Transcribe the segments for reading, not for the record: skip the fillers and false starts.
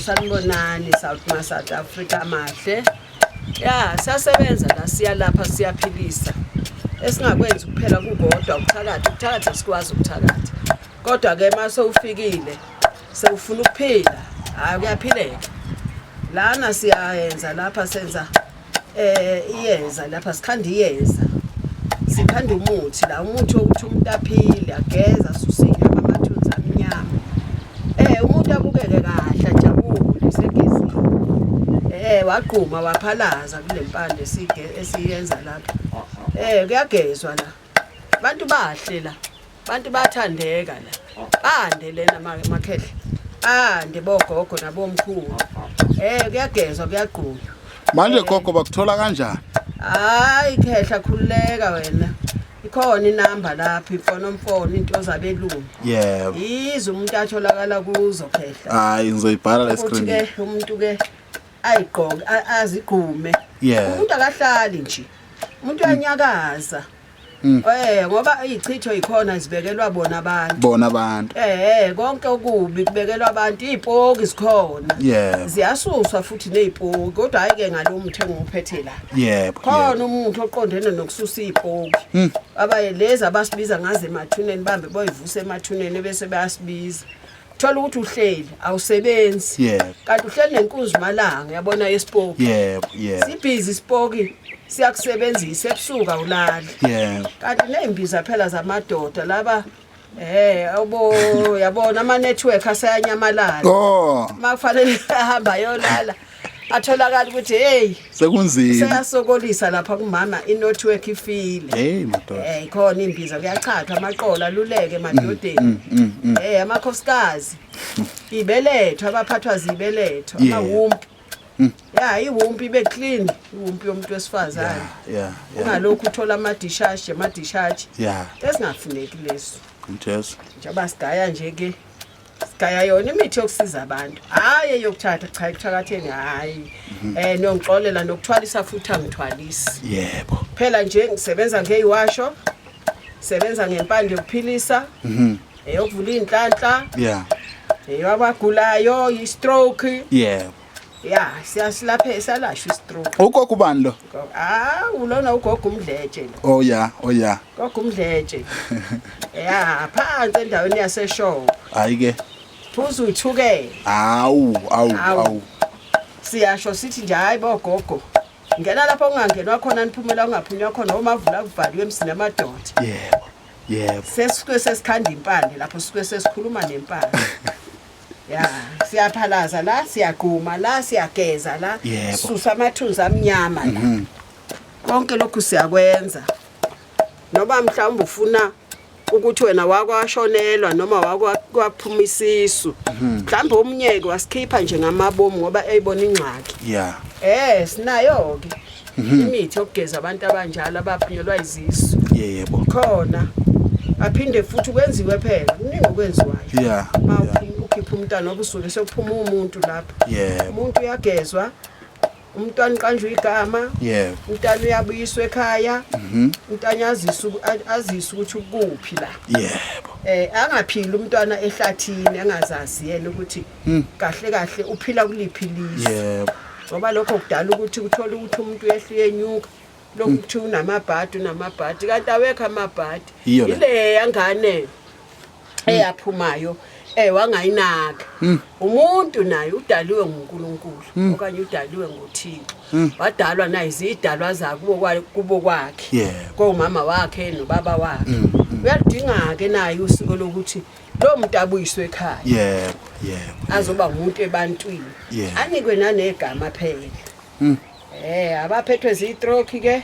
Sanibonani South Africa mahle. Ya, siyasebenza la siya lapha siyaphilisa. Esingakwenza kuphela kukodwa ukuthakatha sikwazi ukuthakatha. Kodwa ke mase ufikile sewufuna ukuphila, kuyaphileka. Lana siyayenza lapha senza iyeza lapha sikhanda iyeza. Sikhanda umuthi la umuthi wokuthi umuntu aphile ageza susinyama amathunzi amnyama. Umuntu abukeke kahle ajabule segezini. Waqhuma waphalaza kule mpande esiyenza lapha. Kuyagezwa la. Abantu bahle la. Abantu bathandeka la. Ande lena makhehle. Ande bogogo nabomkhulu. Kuyagezwa kuyaqhunywa. Manje gogo bakuthola kanjani? Hayi khehla khululeka wena. Ikhona inamba lapha imfonomfono into zabelungu. Yebo. Yizo umuntu atholakala kuzo khehla. Hayi ngizoyibhala le screen. Ke umuntu ke ayigqoke azigqume. Umuntu akahlali nje. Umuntu uyanyakaza. Ngoba izichitho ikhona zibekelwa bona abantu. Konke okubi kubekelwa abantu izipoki zikhona. Ziyasuswa futhi nezipoki kodwa ayike ngalomuthi enguphethe la. Khona umuntu oqondene nokususa izipoki. Abaye lezi abasibiza ngaze emathuneni bambe boyivuse emathuneni bese bayasibiza. Thola ukuthi uhleli awusebenzi. Kanti uhleli nenkunzi malanga yabona yesipoki. Sibhizi isipoki siyakusebenzisa ebusuku awulali. Kanti nezimbiza phela zamadoda laba yabona ama network asayanyamalala. Makufanele ahamba yolala atholakala ukuthi hey sekunzima. Seyasokolisa lapha kumama inetwork ifile. Madoda. Ikhona imbiza kuyachatha amaqola aluleke emadodeni. Amakhosikazi ibelethwa abaphathwa zibeletho amawumpi. Iwumpi ibe clean, iwumpi yomuntu wesifazane. Ungalokhu uthola amadishashi. Esingafuneki leso. Ngithes. Njengoba sigaya nje ke sigaya yona imithi yokusiza abantu. Hayi eyokuthatha cha ekuthakatheni hayi. Nongixolela nokuthwalisa futhi angithwalisi. Yebo. Phela nje ngisebenza ngeyiwasho. Sebenza ngempande yokuphilisa. Eyokuvula inhlanhla. Eyabagulayo i-stroke. Siyasilaphe salashwa i-stroke. Ugogo ubani lo? Ulona ugogo umdletshe lo. Oh yeah. Gogo umdletshe. Phansi endaweni yaseshow. Hayi ke. Phuzu uthuke. Awu. Siyasho sithi nje hayi bogogo. Ngena lapho ungangenwa khona niphumela ungaphunywa khona omavula kuvaliwe emsini amadoda. Yebo. Sesikhanda impande lapho sike sesikhuluma nempande. Siyaphalaza la siyagquma la siyageza la susa amathunzi amnyama la. Konke lokhu siyakwenza. Noba mhlawumbe ufuna ukuthi wena wakwashonelwa noma wakwaphuma isisu. Mhlawumbe umnyeke wasikhipha nje ngamabomu ngoba eyibona ingxaki. Sinayo ke. Imithi yokugeza abantu abanjalo abaphunyelwa izisu. Yebo. Khona. Aphinde futhi kwenziwe phela kuningi okwenziwayo. Ukhipha umntana obusuke sekuphuma umuntu lapha. Umuntu uyagezwa. Umntwana uqanjwe igama. Umntwana uyabuyiswa ekhaya. Umntwana aziswe ukuthi ukuphi la. Angaphili umntwana ehlathini engazazi yena ukuthi kahle uphila kuliphi ilizwe. Ngoba lokho kudala ukuthi uthola ukuthi umuntu uyehliye enyuka. Lokhu kuthi unamabhadi kanti awekho amabhadi. Ile yangane eyaphumayo wangayinaka. Umuntu naye udaliwe nguNkulunkulu okanye udaliwe nguThixo. Wadalwa naye izidalwa zakubo kwakhe. Komama wakhe nobaba wakhe. Uyadinga ke naye usiko lokuthi lo muntu abuyiswe ekhaya. Azoba umuntu ebantwini. Anikwe nanegama phela. Abaphethwe zi-stroke ke.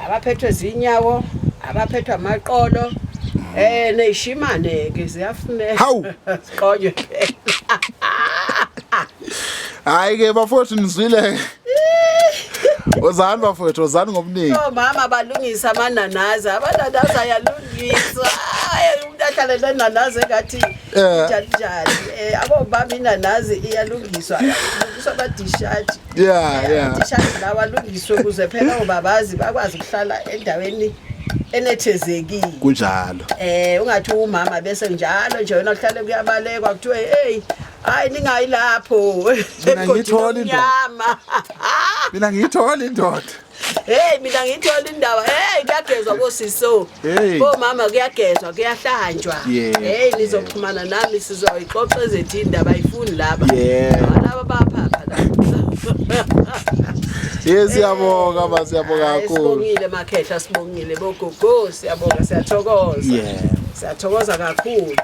Abaphethwe zinyawo, abaphethwe amaqolo. Neyishimane ke ziyafuneka. Siqonywe phela. Hayi ke bafowethu nizwile. Ozani bafowethu ozani ngobuningi. Mama balungisa amananazi, amananazi ayalungiswa. Umuntu ahlale nenanazi engathi njalo. Abobaba inanazi iyalungiswa. Kulungiswa amadishaji. Dishaji lawa alungiswe kuze phela obabazi bakwazi ukuhlala endaweni enethezekile. Kunjalo. Ungathi umama bese njalo nje wena uhlale kuyabalekwa kuthiwe hey Hayi ningayilapho. Ngiyithola indoda. Mina ngiyithola indoda. Hey mina ngithola indaba. Hey kuyagezwa kosiso. Bomama kuyagezwa kuyahlanjwa. Hey nizoxhumana nami sizoyixoxa ezethi indaba ayifuni laba. Laba baphapha la. Siyabonga ba siyabonga kakhulu. Sibongile makhehla sibongile bogogo siyabonga siyathokoza. Siyathokoza kakhulu.